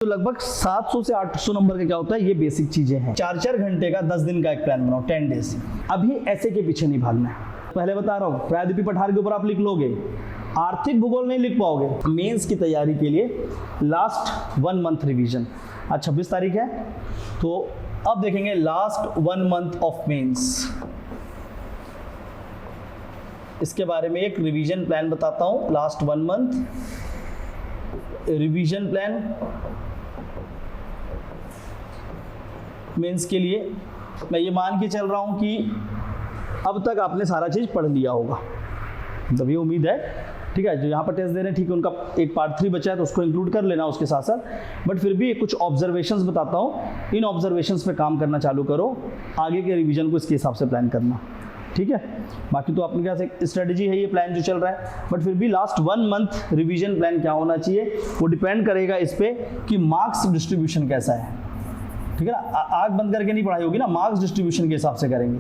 तो लगभग 700 से 800 नंबर का क्या होता है, ये बेसिक चीजें हैं। 4-4 घंटे का 10 दिन का एक प्लान बनाओ, 10 डेज। अभी ऐसे के पीछे नहीं भागना है, पहले बता रहा हूँ। प्रायद्वीपीय पठार के ऊपर आप लिख लोगे, आर्थिक भूगोल नहीं लिख पाओगे। मेंस की तैयारी के लिए लास्ट 1 मंथ रिवीजन, आज 26 तारीख है, तो अब देखेंगे लास्ट 1 मंथ ऑफ मेंस। इसके बारे में एक रिवीजन प्लान बताता हूं। Last 1 month revision plan mains के लिए। मैं ये मान के चल रहा हूं कि अब तक आपने सारा चीज पढ़ लिया होगा, मतलब ये उम्मीद है। ठीक है, जो यहाँ पर टेस्ट दे रहे हैं, ठीक है, उनका एक पार्ट 3 बचा है तो उसको इंक्लूड कर लेना उसके साथ साथ। बट फिर भी कुछ ऑब्जर्वेशंस बताता हूँ, इन ऑब्जर्वेशंस पे काम करना चालू करो, आगे के रिवीजन को इसके हिसाब से प्लान करना। ठीक है, बाकी तो अपने क्या स्ट्रेटजी है, ये प्लान जो चल रहा है। बट फिर भी लास्ट 1 मंथ रिवीजन प्लान क्या होना चाहिए, वो डिपेंड करेगा इस पे कि मार्क्स डिस्ट्रीब्यूशन कैसा है। ठीक है ना, आग बंद करके नहीं पढ़ाई होगी ना, मार्क्स डिस्ट्रीब्यूशन के हिसाब से करेंगे।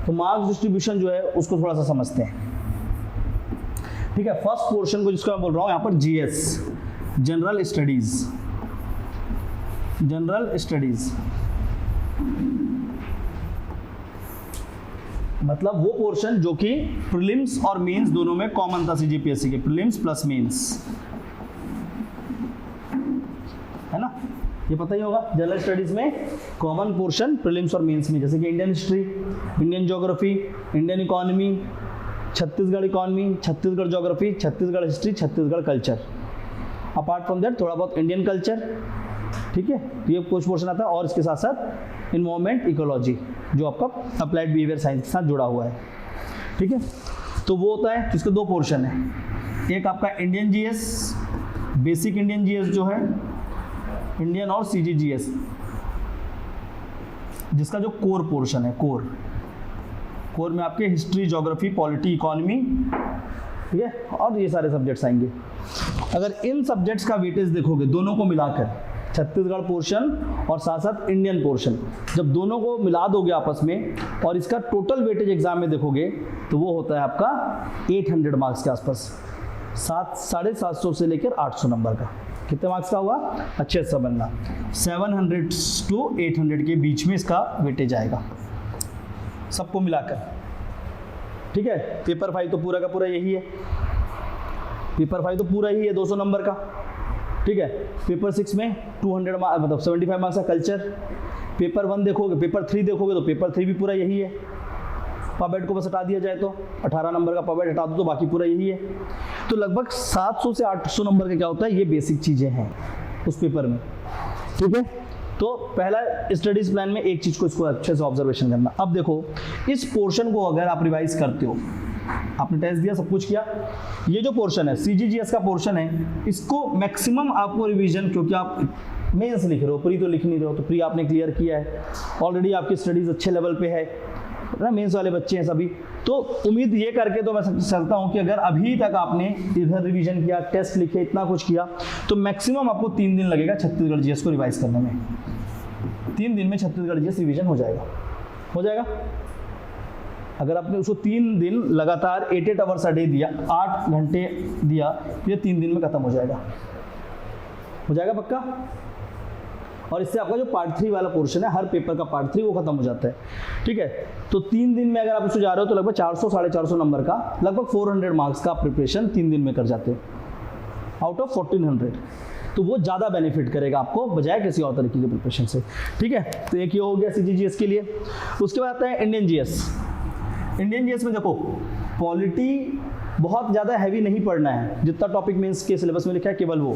तो मार्क्स डिस्ट्रीब्यूशन जो है उसको थोड़ा सा समझते हैं। ठीक है, फर्स्ट पोर्शन को जिसको मैं बोल रहा हूँ यहाँ पर GS, general studies. General studies मतलब वो पोर्शन जो कि प्रीलिम्स और मेंस दोनों में कॉमन था, सीजीपीएससी के प्रीलिम्स प्लस मेंस, है ना, ये पता ही होगा। जनरल स्टडीज में कॉमन पोर्शन प्रीलिम्स और मेंस में, जैसे कि Indian history, Indian geography, Indian economy, Chhattisgarh economy, Chhattisgarh geography, Chhattisgarh history, Chhattisgarh culture. Apart from that थोड़ा बहुत इंडियन कल्चर। ठीक है, तो ये कुछ पोर्शन आता है, और इसके साथ साथ इन्वायरमेंट इकोलॉजी जो आपका अप्लाइड बिहेवियर साइंस के साथ जुड़ा हुआ है। ठीक है, तो वो होता है, इसके 2 पोर्शन है। एक आपका Indian GS, basic Indian GS जो है, इंडियन और सीजीजीएस, जिसका जो कोर पोर्शन है, कोर में आपके हिस्ट्री, ज्योग्राफी, पॉलिटी, इकोनॉमी, ठीक है, और ये सारे सब्जेक्ट्स आएंगे। अगर इन सब्जेक्ट्स का वेटेज देखोगे दोनों को मिलाकर, छत्तीसगढ़ पोर्शन और साथ साथ इंडियन पोर्शन, जब दोनों को मिला दोगे आपस में और इसका टोटल वेटेज एग्जाम में देखोगे तो वो होता है आपका 800 मार्क्स के आसपास, 750 से लेकर 800 नंबर का। कितने मार्क्स का हुआ, अच्छे से समझना, 700 to 800 के बीच में इसका वेटेज आएगा सबको मिलाकर। ठीक है, पेपर 5 तो पूरा का पूरा यही है, पेपर 5 तो पूरा ही है 200 नंबर का। ठीक है, पेपर 6 में 200 मतलब 75 मार्क्स का कल्चर। पेपर 1 देखोगे, पेपर 3 देखोगे तो पेपर 3 भी पूरा यही है। पबेट को बस हटा दिया जाए तो 18 नंबर का पबेट हटा दो तो बाकी पूरा यही है। तो लगभग 700 से 800 नंबर का क्या होता है, ये बेसिक चीजें हैं उस पेपर में। ठीक है, तो पहला स्टडीज प्लान में एक चीज को इसको अच्छे से ऑब्जर्वेशन करना। अब देखो, इस पोर्शन को अगर आप रिवाइज करते हो, आपने टेस्ट दिया, सब कुछ किया, ये जो पोर्शन है सीजीजीएस का पोर्शन है, इसको मैक्सिमम आपको रिवीजन, क्योंकि आप मेंस लिख रहे हो, प्री तो लिख नहीं रहे हो, तो प्री आपने क्लियर किया है ऑलरेडी, आपकी स्टडीज अच्छे लेवल पे है ना, मेंस वाले बच्चे हैं सभी। तो उम्मीद ये करके तो मैं चलता हूँ कि अगर अभी तक आपने इधर रिवीजन किया, टेस्ट लिखे, इतना कुछ किया, तो मैक्सिमम आपको 3 दिन लगेगा छत्तीसगढ़ जीएस को रिवाइज करने में। 3 दिन में छत्तीसगढ़ जीएस रिवीजन हो जाएगा। अगर आपने उसको 3 दिन लगातार 8 आवर्स अ डे दिया, 8 घंटे दिया, तो ये 3 दिन में खत्म हो जाएगा पक्का। और इससे आपका जो पार्ट 3 वाला पोर्शन है, हर पेपर का पार्ट 3 वो खत्म हो जाता है। ठीक है, तो 3 दिन में अगर आप इसको जा रहे हो तो लगभग 400-450 नंबर का, लगभग 400 मार्क्स का प्रिपरेशन 3 दिन में कर जाते हो आउट ऑफ 1400। तो वो ज़्यादा बेनिफिट करेगा आपको बजाय किसी और तरीके के प्रिपरेशन से। ठीक है, तो एक ये हो गया सीजीजीएस के लिए। उसके बाद आता है इंडियन जीएस। इंडियन जीएस में देखो, पॉलिटी बहुत ज़्यादा हैवी नहीं पढ़ना है, जितना टॉपिक मेंस के सिलेबस में लिखा है केवल वो।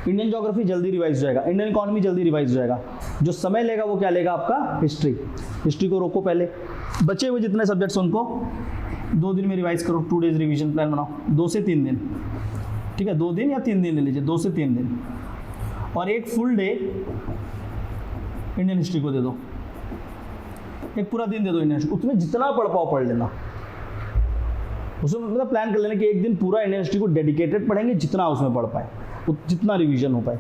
इंडियन ज्योग्राफी जल्दी रिवाइज हो जाएगा, इंडियन इकोनॉमी जल्दी रिवाइज हो जाएगा। जो समय लेगा वो क्या लेगा आपका, हिस्ट्री को रोको पहले। बचे हुए जितने सब्जेक्ट्स उनको 2 दिन में रिवाइज करो, 2 डेज रिवीजन प्लान बनाओ, 2 से 3 दिन। ठीक है, 2 दिन या 3 दिन ले लीजिए, 2 से 3 दिन, और एक फुल डे इंडियन हिस्ट्री को दे दो, एक पूरा दिन दे दो इंडियन हिस्ट्री। उसमें जितना पढ़ पाओ पढ़ लेना, उसमें मतलब प्लान कर लेना कि एक दिन पूरा इंडियन हिस्ट्री को डेडिकेटेड पढ़ेंगे, जितना उसमें पढ़ पाए, जितना रिवीजन हो पाए।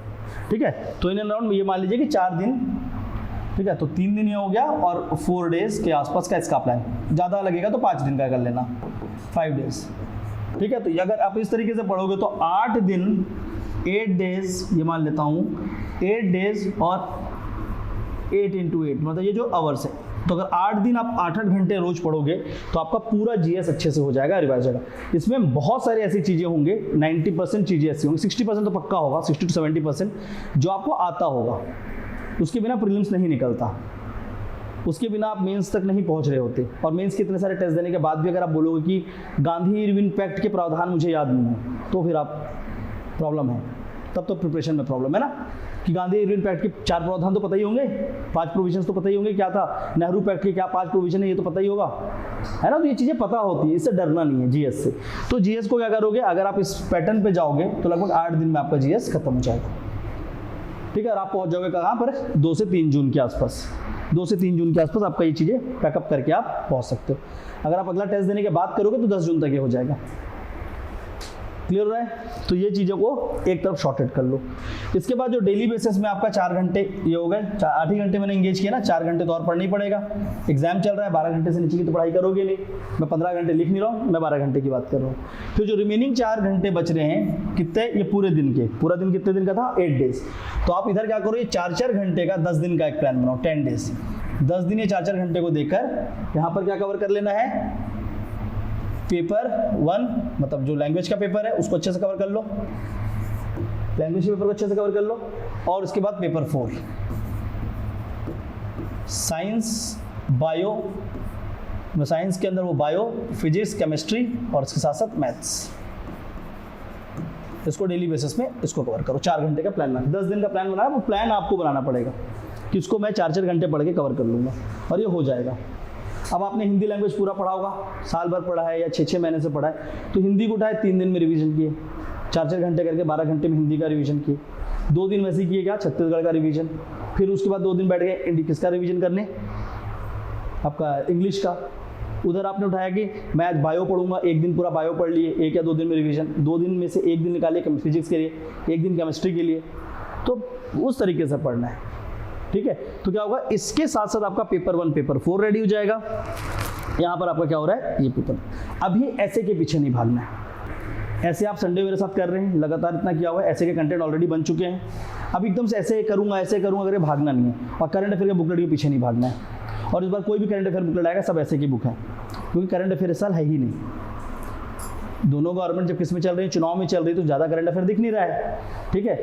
ठीक है, तो इन एंड अराउंड ये मान लीजिए कि 4 दिन। ठीक है, तो 3 दिन ये हो गया, और 4 डेज के आसपास का इसका प्लान। ज़्यादा लगेगा तो 5 दिन का कर लेना, 5 डेज। ठीक है, तो अगर आप इस तरीके से पढ़ोगे तो 8 दिन 8 डेज ये मान लेता हूँ 8 डेज और 8 × 8 मतलब ये जो आवर्स है, तो अगर 8 दिन आप 8-8 घंटे रोज पढ़ोगे तो आपका पूरा जीएस अच्छे से हो जाएगा, रिवाइज होगा। इसमें बहुत सारी ऐसी चीज़ें होंगे, 90% चीज़ें ऐसी होंगी, 60% तो पक्का होगा, 60 to 70% जो आपको आता होगा। उसके बिना प्रीलिम्स नहीं निकलता, उसके बिना आप मेंस तक नहीं पहुंच रहे होते। और मेंस के इतने सारे टेस्ट देने के बाद भी अगर आप बोलोगे कि गांधी इरविन पैक्ट के प्रावधान मुझे याद नहीं है, तो फिर आप प्रॉब्लम है, तब तो प्रिपरेशन में प्रॉब्लम है ना। कि गांधी इरविन पैक्ट के 4 प्रावधान तो पता ही होंगे, 5 प्रोविजंस तो पता ही होंगे क्या था, नेहरू पैक्ट के क्या 5 प्रोविजन है ये तो पता ही होगा, है ना। तो ये चीज़ें पता होती है, इससे डरना नहीं है जीएस से। तो जीएस को क्या करोगे, अगर आप इस पैटर्न पे जाओगे तो लगभग 8 दिन में आपका जीएस खत्म हो जाएगा, ठीक है। और आप पहुंच जाओगे कहाँ पर, 2 से 3 जून के आसपास। 2 से 3 जून के आसपास आपका ये चीज़ें पैकअप करके आप पहुंच सकते हो। अगर आप अगला टेस्ट देने के बाद करोगे तो 10 जून तक ये हो जाएगा। क्लियर हो रहा है। तो ये चीज़ों को एक तरफ शॉर्टेड कर लो। इसके बाद जो डेली बेसिस में आपका 4 घंटे ये हो गए, 8 ही घंटे मैंने इंगेज किया ना, 4 घंटे तो और पढ़ना ही पड़ेगा। एग्जाम चल रहा है, 12 घंटे से नीचे की तो पढ़ाई करोगे नहीं। मैं 15 घंटे लिख नहीं रहा हूँ, मैं 12 घंटे की बात कर रहा हूँ। फिर जो रिमेनिंग 4 घंटे बच रहे हैं कितने, ये पूरे दिन के, पूरा दिन कितने दिन का था, 8 डेज। तो आप इधर क्या करो, ये 4-4 घंटे का 10 दिन का एक प्लान बनाओ, 10 डेज। 10 दिन ये 4-4 घंटे को देकर यहाँ पर क्या कवर कर लेना है, पेपर 1 मतलब जो लैंग्वेज का पेपर है उसको अच्छे से कवर कर लो, लैंग्वेज के पेपर को अच्छे से कवर कर लो। और उसके बाद पेपर 4 साइंस बायो, साइंस के अंदर वो बायो, फिजिक्स, केमिस्ट्री और इसके साथ साथ मैथ्स, इसको डेली बेसिस में इसको कवर करो। 4 घंटे का प्लान बना, 10 दिन का प्लान बनाना, वो प्लान आपको बनाना पड़ेगा कि इसको मैं 4-4 घंटे पढ़ के कवर कर लूँगा और ये हो जाएगा। अब आपने हिंदी लैंग्वेज पूरा पढ़ा होगा, साल भर पढ़ा है या 6-6 महीने से पढ़ा है, तो हिंदी को उठाए 3 दिन में रिवीजन किए, 4-4 घंटे करके 12 घंटे में हिंदी का रिवीजन किए। 2 दिन वैसे किए क्या, छत्तीसगढ़ का रिवीजन। फिर उसके बाद 2 दिन बैठ गए किसका रिवीजन करने, आपका इंग्लिश का। उधर आपने उठाया कि मैं आज बायो पढ़ूंगा, 1 दिन पूरा बायो पढ़ लिए, 1 या 2 दिन में रिवीजन। 2 दिन में से 1 दिन निकालिए फिजिक्स के लिए, 1 दिन केमिस्ट्री के लिए। तो उस तरीके से पढ़ना है, ठीक है। तो क्या होगा, इसके साथ साथ आपका पेपर 1 पेपर 4 रेडी हो जाएगा। यहाँ पर आपका क्या हो रहा है, ये पेपर। अभी ऐसे के पीछे नहीं भागना है। ऐसे आप संडे मेरे साथ कर रहे हैं, लगातार इतना किया हुआ है, ऐसे के कंटेंट ऑलरेडी बन चुके हैं। अब एकदम से ऐसे करूँगा ऐसे करूँगा अगर ये भागना नहीं है। और करंट अफेयर के बुकलेट के पीछे नहीं भागना है। और इस बार कोई भी करंट अफेयर बुकलेट आएगा सब ऐसे की बुक है, क्योंकि करंट अफेयर इस साल है ही नहीं। दोनों गवर्नमेंट जब किस में चल रही है, चुनाव में चल रही है, तो ज़्यादा करंट अफेयर दिख नहीं रहा है, ठीक है।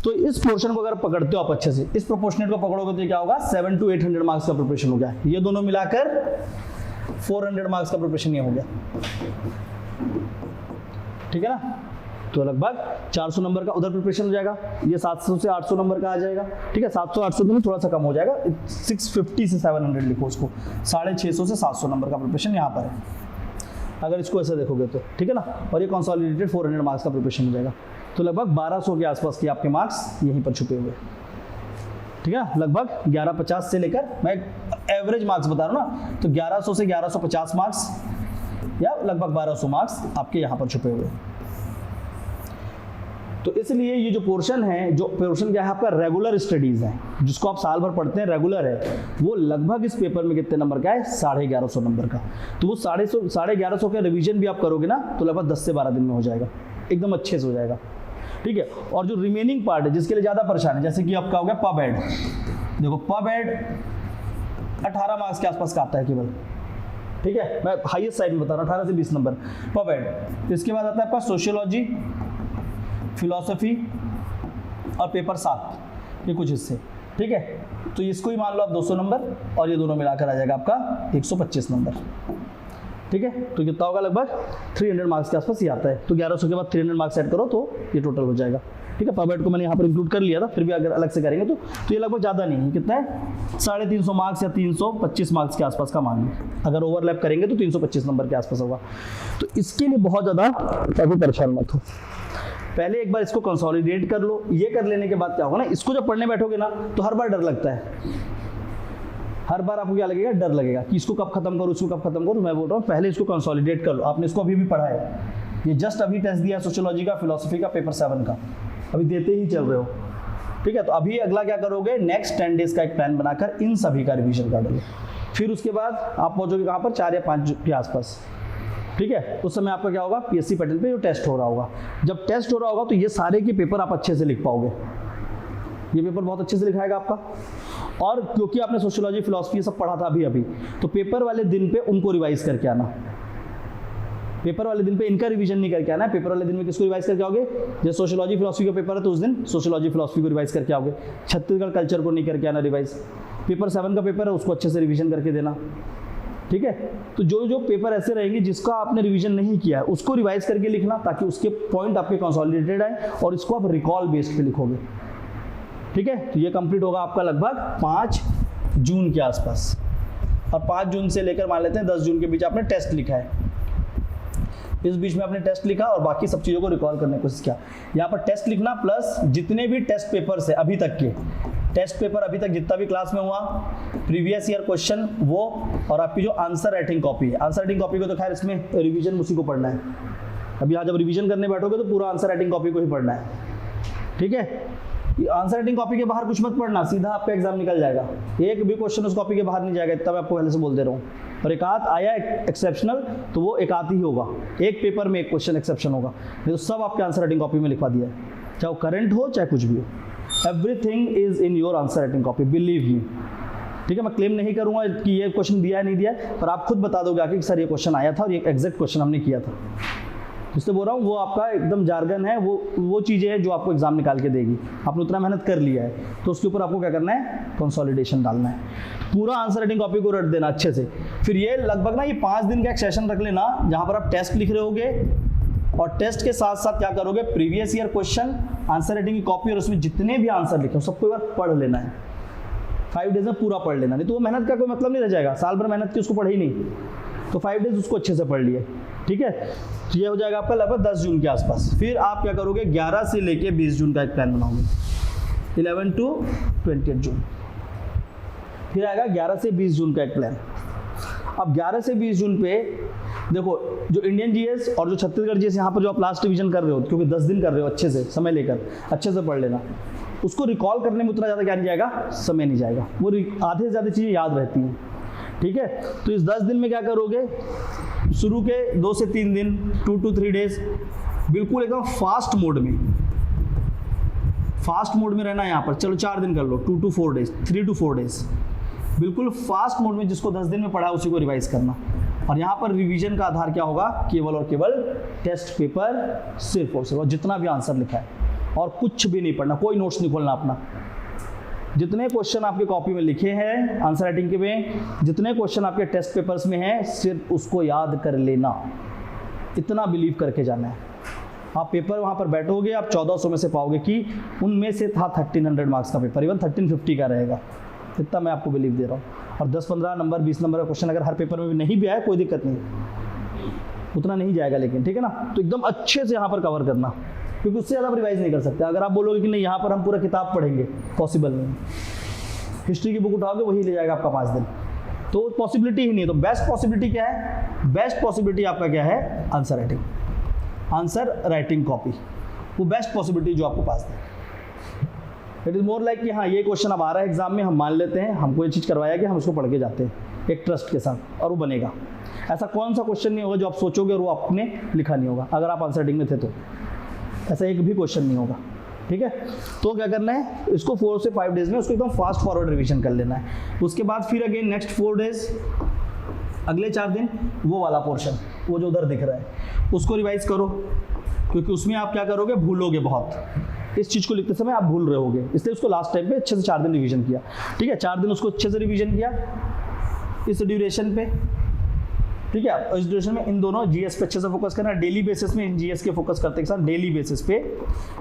तो इस पोर्शन को अगर पकड़ते हो आप अच्छे से, इस प्रोपोर्शनेट को पकड़ोगे तो क्या होगा, 700 to 800 मार्क्स का प्रिपरेशन हो गया। ये दोनों मिलाकर 400 मार्क्स का प्रिपरेशन ये हो गया, ठीक है ना। तो लगभग 400 नंबर का उधर प्रिपरेशन हो जाएगा। ये 700 से 800 नंबर का आ जाएगा, ठीक है। 700-800 में थोड़ा सा कम हो जाएगा, 650 से 700 लिखो उसको, 650 से 700 नंबर का प्रिपरेशन यहाँ पर है, अगर इसको ऐसे देखोगे तो, ठीक है ना। और ये कंसोलिडेटेड 400 मार्क्स का प्रिपरेशन हो जाएगा। तो लगभग 1200 के आसपास के आपके मार्क्स यहीं पर छुपे हुए, ठीक है। लगभग 1150 से लेकर, मैं एवरेज मार्क्स बता रहा हूँ ना, तो 1100 से 1150 मार्क्स या लगभग 1200 मार्क्स आपके यहाँ पर छुपे हुए। तो इसलिए ये जो पोर्शन है, जो पोर्शन क्या है आपका, रेगुलर स्टडीज है, जिसको आप साल भर पढ़ते हैं, रेगुलर है, वो लगभग इस पेपर में कितने नंबर का है, 1150 नंबर का। तो वो 1150 का रिवीजन भी आप करोगे ना, तो लगभग 10 से 12 दिन में हो जाएगा, एकदम अच्छे से हो जाएगा, ठीक है। और जो रिमेनिंग पार्ट है जिसके लिए ज़्यादा परेशान है, जैसे कि आपका हो गया पब एड, देखो पब एड 18 मार्क्स के आसपास का आता है केवल, ठीक है। मैं हाईएस्ट साइड में बता रहा हूँ, 18 से 20 नंबर पब एड। इसके बाद आता है आपका सोशियोलॉजी, फिलॉसफी और पेपर 7, ये कुछ हिस्से, ठीक है। तो इसको ही मान लो आप 200 नंबर, और ये दोनों मिलाकर आ जाएगा आपका 125 नंबर, ठीक है। तो कितना होगा, लगभग 300 मार्क्स के आसपास ही आता है। तो 1100 के बाद 300 मार्क्स ऐड करो तो ये टोटल हो जाएगा, ठीक है। पब को मैंने यहाँ पर इंक्लूड कर लिया था, फिर भी अगर अलग से करेंगे तो ये लगभग ज़्यादा नहीं है, कितना है, 350 मार्क्स या 325 मार्क्स के आसपास का मान लो। अगर ओवरलैप करेंगे तो 325 नंबर के आसपास होगा। तो इसके लिए बहुत ज़्यादा कभी परेशान मत हो, पहले एक बार इसको कंसोलिडेट कर लो। ये कर लेने के बाद क्या होगा ना, इसको जब पढ़ने बैठोगे ना तो हर बार डर लगता है, हर बार आपको क्या लगेगा, डर लगेगा कि इसको कब खत्म करूँ, इसको कब खत्म करूँ। मैं बोल रहा हूँ पहले इसको कंसोलिडेट कर लो। आपने इसको अभी भी पढ़ा है, ये जस्ट अभी टेस्ट दिया सोशियोलॉजी का, फिलोसफी का, पेपर 7 का, अभी देते ही चल रहे हो, ठीक है। तो अभी अगला क्या करोगे, नेक्स्ट 10 डेज का एक प्लान बनाकर इन सभी का रिविजन कर लो। फिर उसके बाद आप पहुँचोगे कहाँ पर, 4 या 5 के आसपास, ठीक है। उस समय आपका क्या होगा, पीएससी पैटर्न पे जो टेस्ट हो रहा होगा, जब टेस्ट हो रहा होगा तो ये सारे के पेपर आप अच्छे से लिख पाओगे, ये पेपर बहुत अच्छे से लिखाएगा आपका। और क्योंकि आपने सोशियोलॉजी फिलॉसफी सब पढ़ा था अभी तो पेपर वाले दिन पे उनको रिवाइज करके आना। पेपर वाले दिन पे इनका रिवीजन नहीं करके आना है, पेपर वाले दिन में किसको रिवाइज करके आओगे? जैसे सोशियोलॉजी फिलॉसफी का पेपर है तो उस दिन सोशियोलॉजी फिलॉसफी को रिवाइज करके आओगे, छत्तीसगढ़ कल्चर को नहीं करके आना रिवाइज। पेपर 7 का पेपर है उसको अच्छे से रिवीजन करके देना, ठीक है। तो जो जो पेपर ऐसे रहेंगे जिसका आपने रिवीजन नहीं किया है उसको रिवाइज करके लिखना, ताकि उसके पॉइंट आपके कंसोलिडेटेड आए और इसको आप रिकॉल बेस्ड पे लिखोगे, ठीक है। तो ये कंप्लीट होगा आपका लगभग 5 जून के आसपास। और 5 जून से लेकर मान लेते हैं 10 जून के बीच आपने टेस्ट लिखा है, इस बीच में आपने टेस्ट लिखा और बाकी सब चीज़ों को रिकॉल करने की कोशिश किया। यहाँ पर टेस्ट लिखना प्लस जितने भी टेस्ट पेपर है अभी तक के, टेस्ट पेपर अभी तक जितना भी क्लास में हुआ, प्रीवियस ईयर क्वेश्चन वो, और आपकी जो आंसर राइटिंग कॉपी है, आंसर राइटिंग कॉपी को तो खैर इसमें रिवीजन उसी को पढ़ना है। अभी यहाँ जब रिवीजन करने बैठोगे तो पूरा आंसर राइटिंग कॉपी को ही पढ़ना है, ठीक है। आंसर राइटिंग कॉपी के बाहर कुछ मत पढ़ना, सीधा आपका एग्जाम निकल जाएगा। एक भी क्वेश्चन उस कॉपी के बाहर नहीं जाएगा, इतना मैं आपको पहले से बोल दे रहा हूँ। और एक आध आया एक्सेप्शनल तो वो एक आध ही होगा, एक पेपर में एक क्वेश्चन एक्सेप्शन होगा, नहीं तो सब आपके आंसर राइटिंग कॉपी में लिखवा दिया है, चाहे वो करंट हो चाहे कुछ भी हो। Everything is in your answer writing copy, believe me, ठीक है। मैं क्लेम नहीं करूंगा कि ये क्वेश्चन दिया है नहीं दिया है, पर आप खुद बता दोगे आके कि सर ये क्वेश्चन आया था और ये एग्जैक्ट क्वेश्चन हमने किया था। इसलिए बोल रहा हूँ वो आपका एकदम जार्गन है, वो चीज़ें हैं जो आपको एग्जाम निकाल के देगी। आपने उतना मेहनत कर लिया है तो उसके ऊपर आपको क्या करना है? कंसोलिडेशन डालना है, पूरा आंसर राइटिंग कॉपी को रट देना अच्छे से। फिर ये लगभग ना ये 5 दिन का एक सेशन रख लेना जहाँ पर आप टेस्ट लिख रहे होगे और टेस्ट के साथ साथ क्या करोगे? Previous year question, answer writing की कॉपी और उसमें जितने भी आंसर लिखे सबको एक बार पढ़ लेना है। 5 डेज में पूरा पढ़ लेना, नहीं तो वो मेहनत का कोई मतलब नहीं रह जाएगा। साल भर मेहनत की उसको पढ़े ही नहीं, तो 5 डेज उसको अच्छे से पढ़ लिए, ठीक है। तो ये हो जाएगा आपका लगभग 10 जून के आसपास। फिर आप क्या करोगे? 11 से लेके 20 जून का एक प्लान बनाओगे, 11 to 28 जून। फिर आएगा 11 से 20 जून का एक प्लान। अब 11 से 20 जून पे देखो, जो इंडियन जीएस और जो छत्तीसगढ़ जीएस यहाँ पर जो आप लास्ट रिवीजन कर रहे हो, क्योंकि 10 दिन कर रहे हो, अच्छे से समय लेकर अच्छे से पढ़ लेना। उसको रिकॉल करने में उतना ज़्यादा क्या नहीं जाएगा? समय नहीं जाएगा, वो आधे से ज़्यादा चीज़ें याद रहती हैं, ठीक है। तो इस 10 दिन में क्या करोगे? शुरू के 2 से 3 दिन, 2 to 3 डेज बिल्कुल एकदम फास्ट मोड में, फास्ट मोड में रहना है यहाँ पर। चलो 4 दिन कर लो, 2 to 4 डेज, 3 to 4 डेज, बिल्कुल फास्ट मोड में जिसको 10 दिन में पढ़ा उसी को रिवाइज करना। और यहाँ पर रिवीजन का आधार क्या होगा? केवल और केवल टेस्ट पेपर, सिर्फ और सिर्फ, और जितना भी आंसर लिखा है, और कुछ भी नहीं पढ़ना, कोई नोट्स नहीं खोलना अपना। जितने क्वेश्चन आपके कॉपी में लिखे हैं आंसर राइटिंग के में, जितने क्वेश्चन आपके टेस्ट पेपर्स में हैं, सिर्फ उसको याद कर लेना, इतना बिलीव करके जाना है। आप पेपर वहाँ पर बैठोगे, आप 1400 में से पाओगे कि उनमें से था 1300 मार्क्स का पेपर, इवन 1350 का रहेगा, इतना मैं आपको बिलीव दे रहा हूँ। और 10-15 नंबर 20 नंबर का क्वेश्चन अगर हर पेपर में भी नहीं भी आया कोई दिक्कत नहीं, उतना नहीं जाएगा, लेकिन ठीक है ना। तो एकदम अच्छे से यहाँ पर कवर करना, क्योंकि उससे ज़्यादा रिवाइज नहीं कर सकते। अगर आप बोलोगे कि नहीं यहाँ पर हम पूरा किताब पढ़ेंगे, पॉसिबल नहीं। हिस्ट्री की बुक उठाओगे वही ले जाएगा आपका 5 दिन, तो पॉसिबिलिटी ही नहीं है। तो बेस्ट पॉसिबिलिटी क्या है? बेस्ट पॉसिबिलिटी आपका क्या है? Answer writing, answer writing copy, वो बेस्ट पॉसिबिलिटी जो आपके पास है। इट इज़ मोर लाइक कि हाँ ये क्वेश्चन अब आ रहा है एग्जाम में, हम मान लेते हैं, हमको ये चीज़ करवाया कि हम उसको पढ़ के जाते हैं एक ट्रस्ट के साथ, और वो बनेगा। ऐसा कौन सा क्वेश्चन नहीं होगा जो आप सोचोगे और वो आपने लिखा नहीं होगा, अगर आप आंसर राइटिंग में थे तो ऐसा एक भी क्वेश्चन नहीं होगा, ठीक है। तो क्या करना है? इसको 4 से 5 डेज में उसको एकदम फास्ट फॉरवर्ड रिवीजन कर लेना है। उसके बाद फिर अगेन नेक्स्ट 4 डेज, अगले 4 दिन वो वाला पोर्शन, वो जो उधर दिख रहा है उसको रिवाइज करो, क्योंकि उसमें आप क्या करोगे? भूलोगे बहुत, इस चीज़ को लिखते समय आप भूल रहे होगे, इसलिए उसको लास्ट टाइम पे अच्छे से 4 दिन रिवीजन किया, ठीक है। 4 दिन उसको अच्छे से रिवीजन किया इस ड्यूरेशन पे, ठीक है। इस ड्यूरेशन में इन दोनों जीएस पे अच्छे से फोकस करना, डेली बेसिस में इन जीएस के फोकस करते के साथ डेली बेसिस पे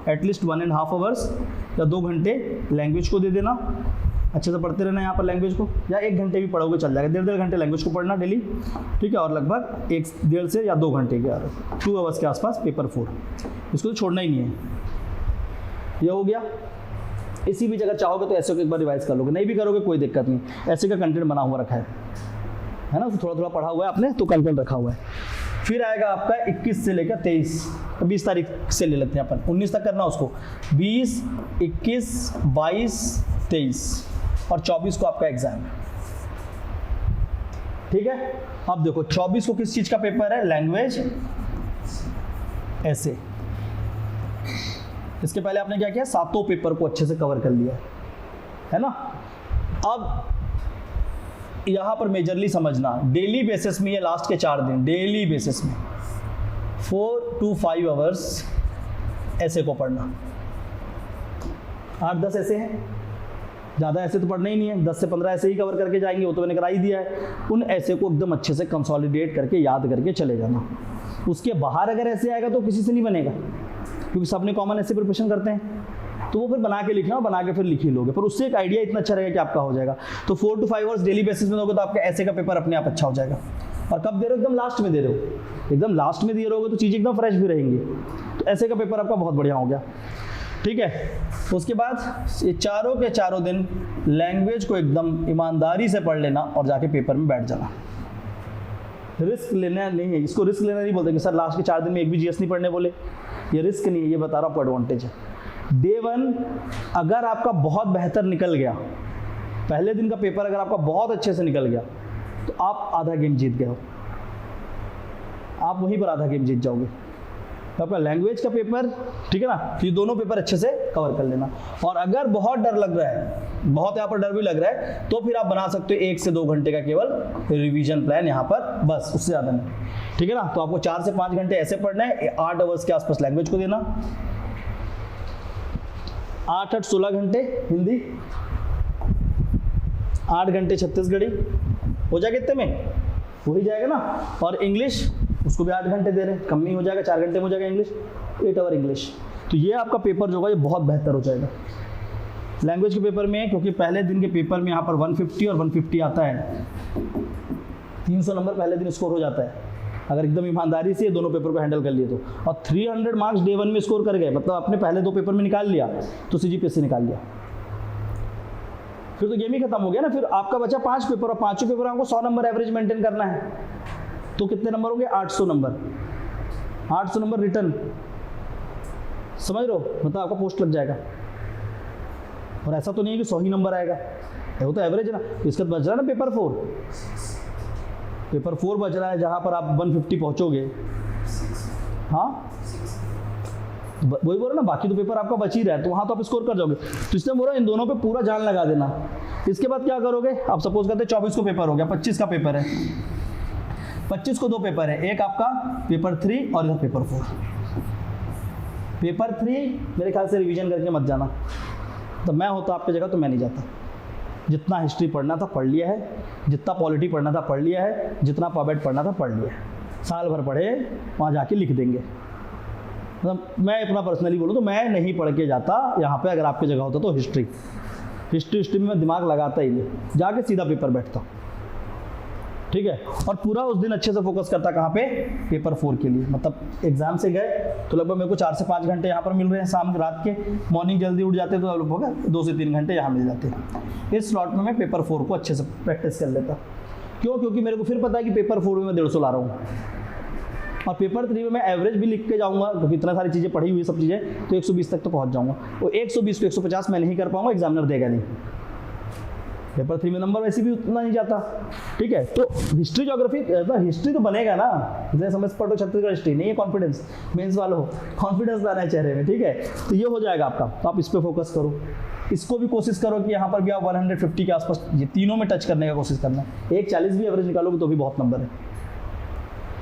एटलीस्ट 1.5 आवर्स या 2 घंटे लैंग्वेज को दे देना, अच्छे से पढ़ते रहना यहाँ पर लैंग्वेज को, या 1 घंटे भी पढ़ोगे चल जाएगा, 1.5 घंटे लैंग्वेज को पढ़ना डेली, ठीक है। और लगभग 1-1.5 से या 2 घंटे के 2 आवर्स के आसपास पेपर 4, इसको तो छोड़ना ही नहीं है। यह हो गया। इसी बीच अगर चाहोगे तो ऐसे को एक बार रिवाइज कर लोगे, नहीं भी करोगे कोई दिक्कत नहीं, ऐसे का कंटेंट बना हुआ रखा है ना, थोड़ा थोड़ा पढ़ा हुआ है आपने, तो कंटेंट रखा हुआ है। फिर आएगा आपका 21 से लेकर 20 तारीख से ले लेते हैं अपन, 19 तक करना उसको, 20, 21, 22, 23 और 24 को आपका एग्जाम है, ठीक है। अब देखो 24 को किस चीज का पेपर है? लैंग्वेज, ऐसे, इसके पहले आपने क्या किया, सातों पेपर को अच्छे से कवर कर लिया है ना। अब यहाँ पर मेजरली समझना, डेली बेसिस में ये लास्ट के 4 दिन डेली बेसिस में 4 to 5 आवर्स ऐसे को पढ़ना। 8-10 ऐसे हैं, ज़्यादा ऐसे तो पढ़ना ही नहीं है, 10 से 15 ऐसे ही कवर करके जाएंगे, वो तो मैंने करा ही दिया है। उन ऐसे को एकदम अच्छे से कंसोलिडेट करके याद करके चले जाना। उसके बाहर अगर ऐसे आएगा तो किसी से नहीं बनेगा, क्योंकि सबने कॉमन ऐसे प्रिपरेशन करते हैं, तो वो फिर बना के लिखना, बना के फिर लिख ही लोगे, पर उससे एक आइडिया इतना अच्छा रहेगा कि आपका हो जाएगा। तो 4 to 5 आवर्स डेली बेसिस में दोगे तो आपका ऐसे का पेपर अपने आप अच्छा हो जाएगा। और कब दे रहे हो, एकदम लास्ट में दे रहे हो, एकदम लास्ट में दिए रहोगे तो चीज़ें एकदम फ्रेश भी रहेंगी। तो ऐसे का पेपर आपका बहुत बढ़िया हो गया, ठीक है। उसके बाद ये चारों के चारों दिन लैंग्वेज को एकदम ईमानदारी से पढ़ लेना और जाके पेपर में बैठ जाना। रिस्क लेना नहीं है, इसको रिस्क लेना नहीं बोलते कि सर लास्ट के 4 दिन में एक भी जीएस नहीं पढ़ने बोले, ये रिस्क नहीं है, ये बता रहा हूँ आपको एडवांटेज है। डे 1 अगर आपका बहुत बेहतर निकल गया, पहले दिन का पेपर अगर आपका बहुत अच्छे से निकल गया तो आप आधा गेम जीत गए हो, आप वहीं पर आधा गेम जीत जाओगे। तो आपका लैंग्वेज का पेपर, ठीक है ना, तो ये दोनों पेपर अच्छे से कवर कर लेना। और अगर बहुत डर लग रहा है, बहुत यहाँ पर डर भी लग रहा है, तो फिर आप बना सकते हो 1 से 2 घंटे का केवल रिवीजन प्लान यहाँ पर, बस उससे ज़्यादा नहीं, ठीक है ना। तो आपको 4 से 5 घंटे ऐसे पढ़ना है, 8 आवर्स के आसपास लैंग्वेज को देना, 8-8 16 घंटे हिंदी, 8 घंटे छत्तीसगढ़ी, हो जाएगा इतने में, हो ही जाएगा ना। और इंग्लिश उसको भी 8 घंटे दे रहे हैं, कम नहीं हो जाएगा, 4 घंटे में हो जाएगा इंग्लिश, 8 आवर इंग्लिश। तो ये आपका पेपर जो होगा ये बहुत बेहतर हो जाएगा लैंग्वेज के पेपर में, क्योंकि पहले दिन के पेपर में यहाँ पर 150 और 150 आता है, 300 नंबर पहले दिन स्कोर हो जाता है अगर एकदम ईमानदारी से दोनों पेपर को हैंडल कर लिए तो। और 300 मार्क्स डे 1 में स्कोर कर गए, मतलब आपने पहले 2 पेपर में निकाल लिया तो CGPSC निकाल लिया, फिर तो गेम ही खत्म हो गया ना। फिर आपका बचा 5 पेपर, और 5 पेपर आपको 100 नंबर एवरेज मेंटेन करना है, तो कितने नंबर हो गए, 800 नंबर, 800 नंबर रिटर्न, समझ रहे हो, मतलब आपका पोस्ट लग जाएगा। और ऐसा तो नहीं है कि 100 ही नंबर आएगा, वो तो एवरेज है ना। इसका बच रहा है ना पेपर 4, पेपर 4 बच रहा है जहाँ पर आप 150 पहुँचोगे, हाँ वही बोल रहा ना, बाकी तो पेपर आपका बच ही रहा है, तो वहाँ तो आप स्कोर कर जाओगे। तो इसलिए बोल रहा इन दोनों पे पूरा जान लगा देना। इसके बाद क्या करोगे, आप सपोज करते 24 को पेपर हो गया, 25 का पेपर है, 25 को 2 पेपर है, एक आपका पेपर 3 और इधर पेपर 4। पेपर 3 मेरे ख्याल से रिवीजन करके मत जाना, तो मैं होता आपकी जगह तो मैं नहीं जाता। जितना हिस्ट्री पढ़ना था पढ़ लिया है, जितना पॉलिटी पढ़ना था पढ़ लिया है, जितना पॉबेट पढ़ना था पढ़ लिया है, साल भर पढ़े, वहाँ जाके लिख देंगे। मतलब मैं अपना पर्सनली बोलूँ तो मैं नहीं पढ़ के जाता यहाँ पे, अगर आपकी जगह होता तो हिस्ट्री में मैं दिमाग लगाता ही नहीं, जाके सीधा पेपर बैठता, ठीक है। और पूरा उस दिन अच्छे से फोकस करता कहाँ पे, पेपर 4 के लिए। मतलब एग्जाम से गए तो लगभग मेरे को 4 से 5 घंटे यहाँ पर मिल रहे हैं, शाम रात के, मॉर्निंग जल्दी उठ जाते तो लगभग 2 से 3 घंटे यहाँ मिल जाते हैं। इस स्लॉट में मैं पेपर 4 को अच्छे से प्रैक्टिस कर लेता। क्यों, क्योंकि मेरे को फिर पता है कि पेपर 4 में मैं 150 ला रहा हूँ, और पेपर 3 में मैं एवरेज भी लिख के जाऊँगा, क्योंकि इतना सारी चीज़ें पढ़ी हुई सब चीज़ें, तो 120 तक तो पहुँच जाऊँगा। वो 120 को 150 मैं नहीं कर पाऊँगा, एग्जामिनर देगा नहीं। पेपर 3 में नंबर वैसे भी उतना नहीं जाता, ठीक है। तो हिस्ट्री ज्योग्राफी, हिस्ट्री तो बनेगा ना, इतने समझ पढ़ो छत्तीसगढ़ हिस्ट्री, नहीं है कॉन्फिडेंस, मेंस वालों कॉन्फिडेंस लाना है चेहरे में, ठीक है। तो ये हो जाएगा आपका, तो आप इस पर फोकस करो। इसको भी कोशिश करो कि यहाँ पर भी आप 150 के आसपास ये तीनों में टच करने का कोशिश करना। 140 भी एवरेज निकालोगे तो भी बहुत नंबर है।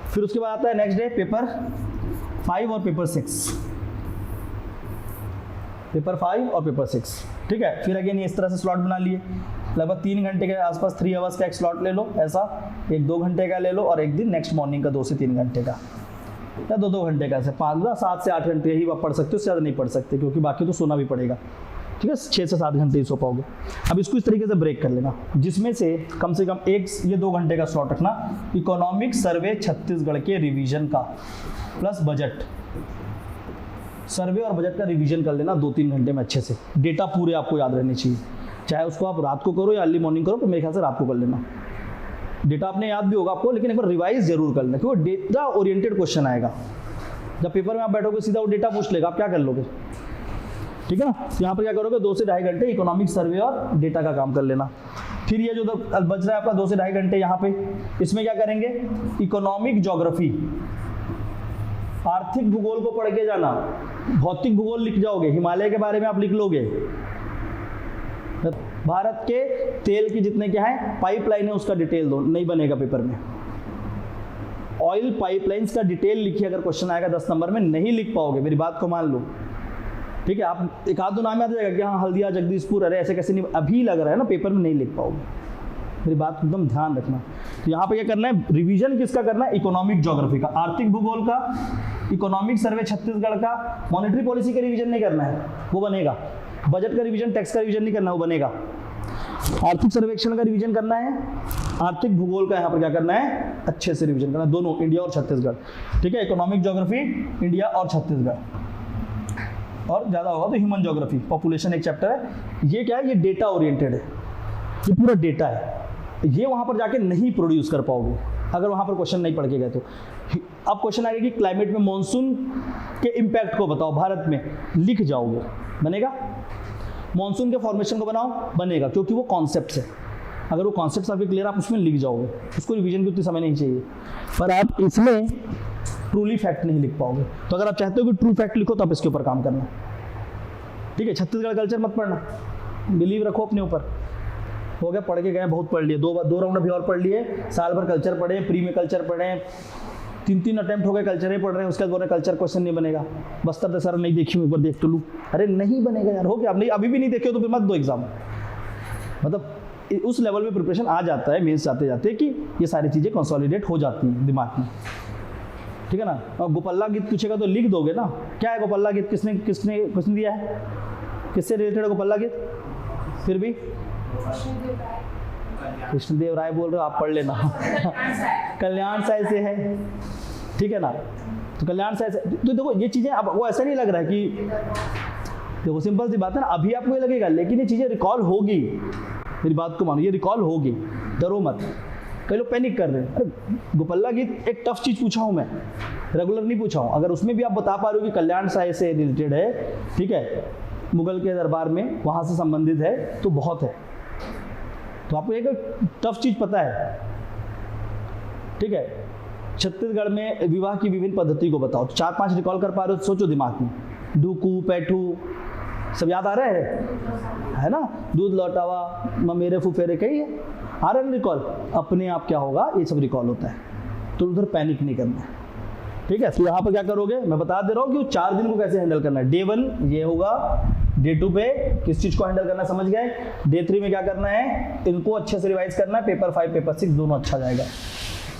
फिर उसके बाद आता है नेक्स्ट डे पेपर 5 और पेपर 6, पेपर 5 और पेपर 6, ठीक है। फिर अगेन इस तरह से स्लॉट बना लिए, लगभग 3 घंटे के आसपास 3 आवर्स का एक स्लॉट ले लो, ऐसा 1-2 घंटे का ले लो, और एक दिन नेक्स्ट मॉर्निंग का 2 से 3 घंटे का, या 2-2 घंटे का, ऐसे 7 से 8 घंटे ही आप पढ़ सकते हो, उससे ज़्यादा नहीं पढ़ सकते, क्योंकि बाकी तो सोना भी पड़ेगा, ठीक है। 6 से 7 घंटे ही सो पाओगे। अब इसको इस तरीके से ब्रेक कर लेना, जिसमें से कम ये 2 घंटे का स्लॉट रखना, इकोनॉमिक सर्वे छत्तीसगढ़ के रिवीजन का प्लस बजट, सर्वे और बजट का रिवीजन कर लेना 2-3 घंटे में अच्छे से। डेटा पूरे आपको याद रहने चाहिए, चाहे उसको आप रात को करो या अर्ली मॉर्निंग करो, तो मेरे ख्याल से रात को कर लेना। डेटा अपने याद भी होगा आपको, लेकिन एक बार रिवाइज जरूर कर लेना, क्योंकि डेटा ओरिएंटेड क्वेश्चन आएगा। जब पेपर में आप बैठोगे सीधा वो डेटा पूछ लेगा, आप क्या कर लोगे, ठीक है ना। यहाँ पर क्या करोगे, 2 से 2.5 घंटे इकोनॉमिक सर्वे और डेटा का काम कर लेना। फिर ये जो बच रहा है आपका 2 से 2.5 घंटे यहाँ पे, इसमें क्या करेंगे, इकोनॉमिक ज्योग्राफी, आर्थिक भूगोल को पढ़ के जाना। भौतिक भूगोल लिख जाओगे, हिमालय के बारे में आप लिख लोगे। भारत के तेल की जितने क्या है पाइपलाइन है उसका डिटेल दो, नहीं बनेगा पेपर में। ऑयल पाइपलाइंस का डिटेल लिखिए, अगर क्वेश्चन आएगा 10 नंबर में, नहीं लिख पाओगे, मेरी बात को मान लो, ठीक है। आप एक आध दो नाम याद आ जाएगा कि हाँ हल्दिया जगदीशपुर, अरे ऐसे कैसे नहीं, अभी लग रहा है ना, पेपर में नहीं लिख पाओगे, मेरी बात एकदम ध्यान रखना। तो यहाँ पे क्या करना है, रिवीजन किसका करना है, इकोनॉमिक ज्योग्राफी का, आर्थिक भूगोल का, इकोनॉमिक सर्वे छत्तीसगढ़ का, मॉनेटरी पॉलिसी का रिवीजन नहीं करना है, वो बनेगा, बजट का रिवीजन, टैक्स का रिवीजन नहीं करना, वो बनेगा, आर्थिक सर्वेक्षण का रिवीजन करना है, आर्थिक भूगोल का यहाँ पर क्या करना है, अच्छे से रिवीजन करना है, दोनों इंडिया और छत्तीसगढ़, ठीक है। इकोनॉमिक ज्योग्राफी इंडिया और छत्तीसगढ़, और ज़्यादा होगा तो ह्यूमन ज्योग्राफी, पॉपुलेशन एक चैप्टर है। ये क्या है, ये डेटा ओरिएंटेड है, ये पूरा डेटा है, ये वहाँ पर जाके नहीं प्रोड्यूस कर पाओगे अगर वहाँ पर क्वेश्चन नहीं पढ़ के गए तो। अब क्वेश्चन आएगा कि क्लाइमेट में मॉनसून के इम्पैक्ट को बताओ भारत में, लिख जाओगे, बनेगा। मॉनसून के फॉर्मेशन को बनाओ, बनेगा, क्योंकि वो कॉन्सेप्ट्स है, अगर वो कॉन्सेप्ट्स आपके क्लियर, आप उसमें लिख जाओगे, उसको रिवीजन की उतनी समय नहीं चाहिए। पर आप इसमें ट्रूली फैक्ट नहीं लिख पाओगे, तो अगर आप चाहते हो कि ट्रू फैक्ट लिखो तो आप इसके ऊपर काम करना, ठीक है। छत्तीसगढ़ कल्चर मत पढ़ना, बिलीव रखो अपने ऊपर, हो गया, पढ़ के गए, बहुत पढ़ लिए, दो राउंड अभी और पढ़ लिए, साल भर कल्चर पढ़े, प्री में कल्चर पढ़े, 3 अटेम्प्ट हो गए, कल्चर ही पढ़ रहे हैं, उसके बाद बोल रहे कल्चर क्वेश्चन नहीं बनेगा, बस्तर दशहरा नहीं देखी हूँ, एक बार देख तो लूँ, अरे नहीं बनेगा यार, हो गया, अब नहीं, अभी भी नहीं देखे हो तो फिर मत दो एग्जाम। मतलब उस लेवल में प्रिपरेशन आ जाता है मेंस जाते जाते कि ये सारी चीज़ें कंसोलिडेट हो जाती हैं दिमाग में, ठीक है ना। और गोपल्ला गीत पूछेगा तो लिख दोगे ना, क्या है गोपल्ला गीत, किसने किसने क्वेश्चन दिया है, किससे रिलेटेड है गोपल्ला गीत, फिर भी कृष्णदेव राय बोल रहे हो, आप पढ़ लेना कल्याण साय से है, ठीक है ना। तो कल्याण साय से, तो देखो ये चीज़ें, अब वो ऐसा नहीं लग रहा है कि, देखो सिंपल सी बात है ना, अभी आपको ये लगेगा, लेकिन ये चीज़ें रिकॉल होगी, मेरी बात को मानो, ये रिकॉल होगी, डरो मत। कई लोग पैनिक कर रहे हैं, अरे गोपल्ला गीत एक टफ चीज़ पूछा हूँ मैं, रेगुलर नहीं पूछा हूँ, अगर उसमें भी आप बता पा रहे हो कि कल्याण साय से रिलेटेड है, ठीक है, मुगल के दरबार में वहाँ से संबंधित है, तो बहुत है। तो आपको एक टफ चीज़ पता है, ठीक है। छत्तीसगढ़ में विवाह की विभिन्न पद्धति को बताओ, 4-5 रिकॉल कर पा रहे हो, सोचो दिमाग में, ढूकू, पैठू, सब याद आ रहा है ना, दूध लौटावा, मेरे फुफेरे, कही है, आ रहा है रिकॉल, अपने आप क्या होगा, ये सब रिकॉल होता है, तो उधर पैनिक नहीं करना है, ठीक है। तो यहाँ पर क्या करोगे, मैं बता दे रहा हूँ कि वो 4 दिन को कैसे हैंडल करना है। डे 1 ये होगा, डे 2 पे किस चीज़ को हैंडल करना समझ गए, डे 3 में क्या करना है, इनको अच्छे से रिवाइज करना है, पेपर 5 पेपर 6 दोनों अच्छा जाएगा,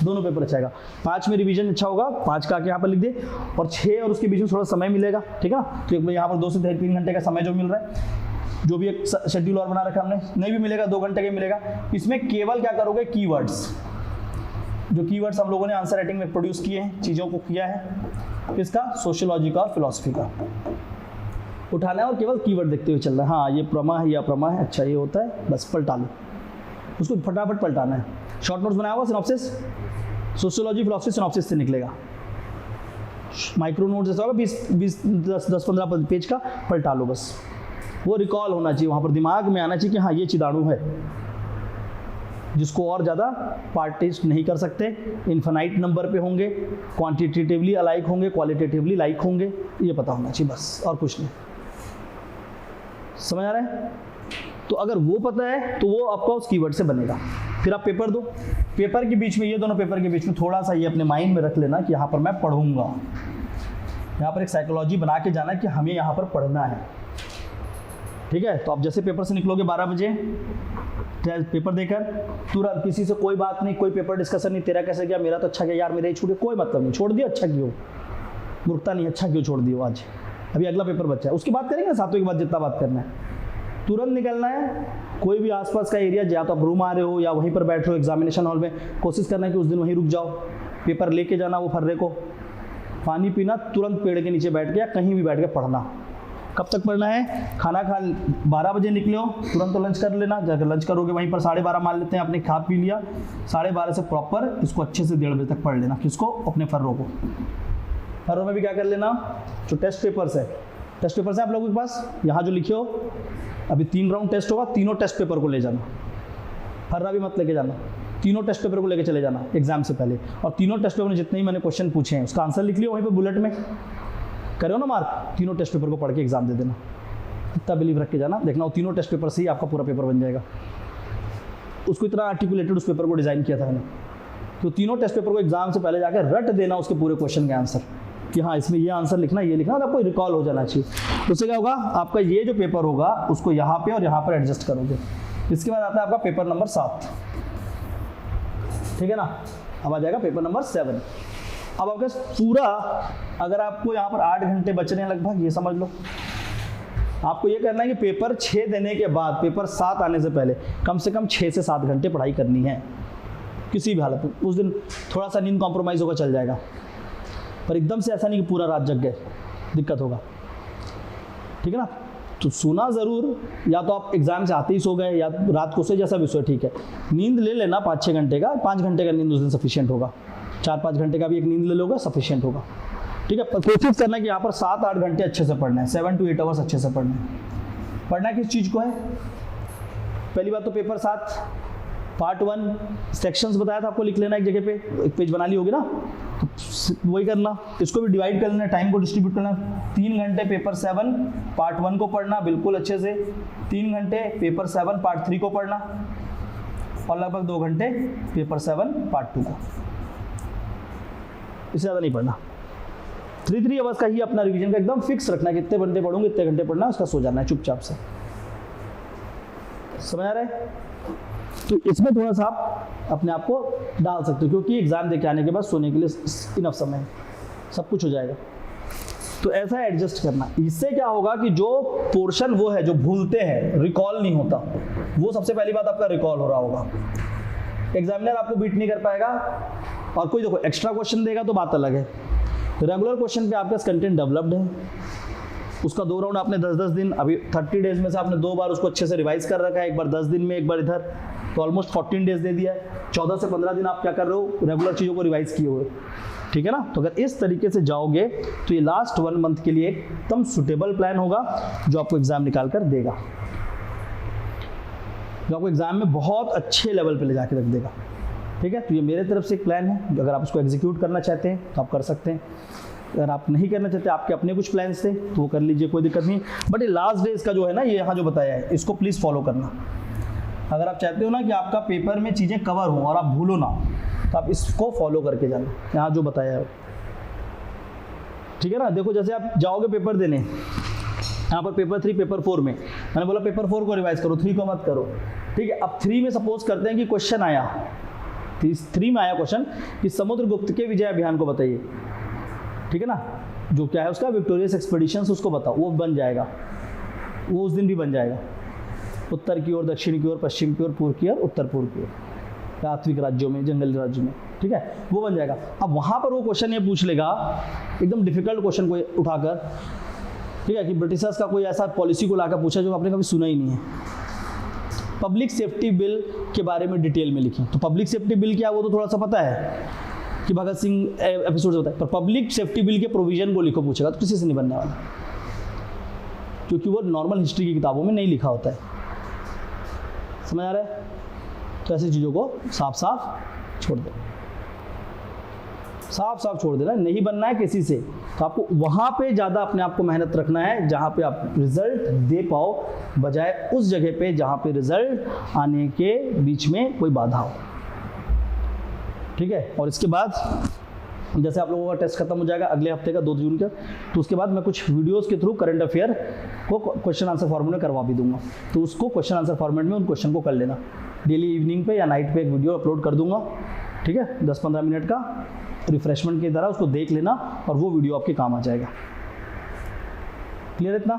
दोनों पेपर अच्छा आएगा। 5 में रिवीजन अच्छा होगा, 5 का आके यहाँ पर लिख दे, और 6 और उसके बीच में थोड़ा समय मिलेगा, ठीक है ना। तो यहाँ पर 2 से 3 घंटे का समय जो मिल रहा है, जो भी एक शेड्यूल और बना रखा हमने, नहीं भी मिलेगा 2 घंटे का मिलेगा। इसमें केवल क्या करोगे, कीवर्ड्स, जो कीवर्ड्स हम लोगों ने आंसर राइटिंग में प्रोड्यूस किए हैं, चीज़ों को किया है, किसका, सोशियोलॉजी का और फिलॉसफी का उठाना है, और केवल कीवर्ड देखते हुए चल रहा है, हाँ ये प्रमा है, या प्रमा है, अच्छा ये होता है, बस पलटा लो, उसको फटाफट पलटाना है। शॉर्ट नोट्स बनाया हुआ, सिनॉप्सिस, सोशियोलॉजी फिलॉसफी सिनॉप्सिस से निकलेगा, माइक्रो नोट जैसा होगा 10-15 पेज का, पलटा लो बस, वो रिकॉल होना चाहिए, वहाँ पर दिमाग में आना चाहिए कि हाँ ये चिदाणु है, जिसको और ज़्यादा पार्ट टेस्ट नहीं कर सकते, इन्फिनाइट नंबर पे होंगे, क्वांटिटेटिवली अलाइक होंगे, क्वालिटेटिवली लाइक होंगे, ये पता होना चाहिए बस, और कुछ नहीं। समझ आ रहा है। तो अगर वो पता है तो वो आपका उस कीवर्ड से बनेगा। फिर आप पेपर दो, पेपर के बीच में, ये दोनों पेपर के बीच में थोड़ा सा ये अपने माइंड में रख लेना कि यहाँ पर मैं पढ़ूंगा, यहाँ पर एक साइकोलॉजी बना के जाना कि हमें यहाँ पर पढ़ना है, ठीक है। तो आप जैसे पेपर से निकलोगे 12 बजे, पेपर देकर तुरंत, किसी से कोई बात नहीं, कोई पेपर डिस्कशन नहीं, तेरा कैसे गया, मेरा तो अच्छा गया यार, मेरा ही छूट गया, कोई मतलब नहीं, छोड़ दिया, अच्छा क्यों, मूर्खता नहीं, अच्छा क्यों छोड़ दियो, आज अभी अगला पेपर बचा है, उसकी बात करेंगे सातों के बाद, जितना बात करना है तुरंत निकलना है। कोई भी आसपास का एरिया, या तो आप रूम आ रहे हो या वहीं पर बैठ रहे हो एग्जामिनेशन हॉल में, कोशिश करना है कि उस दिन वहीं रुक जाओ, पेपर लेके जाना वो फर्रे को, पानी पीना, तुरंत पेड़ के नीचे बैठ के या कहीं भी बैठ के पढ़ना। कब तक पढ़ना है, खाना खा 12 बजे निकले हो, तुरंत तो लंच कर लेना, जाकर लंच करोगे वहीं पर 12:30 मान लेते हैं, आपने खा पी लिया, 12:30 से प्रॉपर इसको अच्छे से 1:30 बजे तक पढ़ लेना, किसको, अपने फर्रों को। फर्रों में भी क्या कर लेना, जो टेस्ट पेपर्स है, टेस्ट पेपर्स है आप लोगों के पास, यहाँ जो लिखे हो, अभी 3 राउंड टेस्ट होगा, तीनों टेस्ट पेपर को ले जाना, फर्रा भी मत लेके जाना, तीनों टेस्ट पेपर को लेके चले जाना एग्जाम से पहले, और तीनों टेस्ट पेपर में जितने ही मैंने क्वेश्चन पूछे हैं उसका आंसर लिख लियो वहीं पे बुलेट में, करो ना मार्क, तीनों टेस्ट पेपर को पढ़ के एग्जाम दे देना, इतना बिलीव रख के जाना, देखना वो तीनों टेस्ट पेपर से ही आपका पूरा पेपर बन जाएगा। उसको इतना आर्टिकुलेटेड उस पेपर को डिज़ाइन किया था मैंने, तो तीनों टेस्ट पेपर को एग्जाम से पहले जाकर रट देना उसके पूरे क्वेश्चन के आंसर, कि हाँ इसमें ये आंसर लिखना, ये लिखना, और आपको रिकॉल हो जाना चाहिए। तो उससे क्या होगा, आपका ये जो पेपर होगा उसको यहाँ पे और यहाँ पर एडजस्ट करोगे। इसके बाद आता है आपका पेपर नंबर 7, ठीक है ना। अब आ जाएगा पेपर नंबर 7। अब आपका पूरा, अगर आपको यहाँ पर 8 घंटे बच रहे हैं लगभग, ये समझ लो आपको ये करना है कि पेपर 6 देने के बाद, पेपर 7 आने से पहले कम से कम 6 से 7 घंटे पढ़ाई करनी है किसी भी हालत में। उस दिन थोड़ा सा नींद कॉम्प्रोमाइज़ होगा, चल जाएगा, पर एकदम से ऐसा नहीं कि पूरा रात जग गए, दिक्कत होगा, ठीक है ना। तो सोना ज़रूर, या तो आप एग्जाम से आते ही सो गए या रात को से, जैसा भी सोए ठीक है। नींद ले लेना 5-6 घंटे का, 5 घंटे का नींद उस दिन सफिशिएंट होगा, 4-5 घंटे का भी एक नींद ले लोगे सफिशिएंट होगा, ठीक है। पर कोशिश करना कि यहाँ पर 7-8 घंटे अच्छे से पढ़ना है, 7 to 8 आवर्स अच्छे से पढ़ना है। पढ़ना किस चीज़ को है, पहली बात तो पेपर 7 पार्ट 1 सेक्शंस बताया था आपको, लिख लेना एक जगह पे, एक पेज बना ली होगी ना, तो वही करना। इसको भी डिवाइड कर लेना, टाइम को डिस्ट्रीब्यूट करना। 3 घंटे पेपर 7 पार्ट 1 को पढ़ना बिल्कुल अच्छे से, 3 घंटे पेपर 7 पार्ट 3 को पढ़ना, और लगभग 2 घंटे पेपर 7 पार्ट 2 को। इससे ज़्यादा नहीं पढ़ना। 3 आवर्स का ही अपना रिवीजन का एकदम फिक्स रखना है, कितने घंटे पढ़ूंगे, इतने घंटे पढ़ना, उसका सो जाना है चुपचाप से। समझ आ रहा है। तो इसमें थोड़ा सा आप अपने आप को डाल सकते हो, क्योंकि एग्जाम देके आने के बाद सोने के लिए इनफ समय है, सब कुछ हो जाएगा। तो ऐसा एडजस्ट करना। इससे क्या होगा कि जो पोर्शन वो है जो भूलते हैं, रिकॉल नहीं होता, वो सबसे पहली बात आपका रिकॉल हो रहा होगा। एग्जामिनर आपको बीट नहीं कर पाएगा। और कोई देखो एक्स्ट्रा क्वेश्चन देगा तो बात अलग है, रेगुलर क्वेश्चन पे आपका कंटेंट डेवलप्ड है, उसका 2 राउंड आपने 10-10 दिन, अभी 30 डेज में से आपने 2 बार उसको अच्छे से रिवाइज कर रखा है, एक बार 10 दिन में, एक बार इधर, तो ऑलमोस्ट 14 डेज दे दिया है। 14 से 15 दिन आप क्या कर रहे हो, रेगुलर चीज़ों को रिवाइज किए हुए, ठीक है ना। तो अगर इस तरीके से जाओगे तो ये लास्ट 1 मंथ के लिए एकदम सुटेबल प्लान होगा, जो आपको एग्जाम निकाल कर देगा, जो आपको एग्जाम में बहुत अच्छे लेवल पे ले जाके रख देगा, ठीक है। तो ये मेरे तरफ से एक प्लान है, अगर आप उसको एग्जीक्यूट करना चाहते हैं तो आप कर सकते हैं, अगर आप नहीं करना चाहते, आपके अपने कुछ प्लान्स थे तो वो कर लीजिए, कोई दिक्कत नहीं। बट ये लास्ट डेज का जो है ना, ये यहाँ जो बताया है, इसको प्लीज़ फॉलो करना। अगर आप चाहते हो ना कि आपका पेपर में चीज़ें कवर हों और आप भूलो ना, तो आप इसको फॉलो करके जाना, यहाँ जो बताया है, ठीक है ना। देखो जैसे आप जाओगे पेपर देने, यहाँ पर पेपर 3 पेपर 4 में मैंने बोला पेपर 4 को रिवाइज करो, 3 को मत करो, ठीक है। अब 3 में सपोज करते हैं कि क्वेश्चन आया, 3 में आया क्वेश्चन कि समुद्रगुप्त के विजय अभियान को बताइए, ठीक है ना, जो क्या है उसका विक्टोरियस एक्सपेडिशंस, उसको बताओ, वो बन जाएगा, वो उस दिन भी बन जाएगा। उत्तर की ओर, दक्षिण की ओर, पश्चिम की ओर, पूर्व की ओर, उत्तर पूर्व की ओर, प्राथमिक राज्यों में, जंगली राज्यों में, ठीक है, वो बन जाएगा। अब वहाँ पर वो क्वेश्चन ये पूछ लेगा, एकदम डिफिकल्ट क्वेश्चन को उठाकर, ठीक है, कि ब्रिटिशर्स का कोई ऐसा पॉलिसी को लाकर पूछा जो आपने कभी सुना ही नहीं है। पब्लिक सेफ्टी बिल के बारे में डिटेल में लिखें। तो पब्लिक सेफ्टी बिल क्या है वो तो थोड़ा सा पता है कि भगत सिंह एपिसोड से बताया, पर पब्लिक सेफ्टी बिल के प्रोविजन को लिखो पूछेगा तो किसी से नहीं बनने वाला, क्योंकि वो नॉर्मल हिस्ट्री की किताबों में नहीं लिखा होता है। समझ आ रहा है। तो ऐसी चीज़ों को साफ साफ छोड़ दो, साफ साफ छोड़ देना, नहीं बनना है किसी से। तो आपको वहाँ पे ज़्यादा अपने आप को मेहनत रखना है जहाँ पे आप रिजल्ट दे पाओ, बजाय उस जगह पे जहाँ पे रिजल्ट आने के बीच में कोई बाधा हो, ठीक है। और इसके बाद जैसे आप लोगों का टेस्ट खत्म हो जाएगा अगले हफ्ते का 2 जून का, तो उसके बाद मैं कुछ वीडियोस के थ्रू करंट अफेयर को क्वेश्चन आंसर फॉर्मेट में करवा भी दूंगा। तो उसको क्वेश्चन आंसर फॉर्मेट में उन क्वेश्चन को कर लेना। डेली इवनिंग पे या नाइट पे एक वीडियो अपलोड कर दूंगा, ठीक है, 10-15 मिनट का रिफ्रेशमेंट की तरह, उसको देख लेना और वो वीडियो आपके काम आ जाएगा। क्लियर इतना।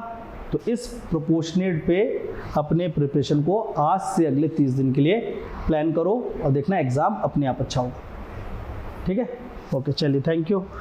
तो इस प्रोपोर्शनेट पे अपने प्रिपरेशन को आज से अगले 30 दिन के लिए प्लान करो और देखना एग्ज़ाम अपने आप अच्छा होगा, ठीक है। ओके, चलिए, थैंक यू।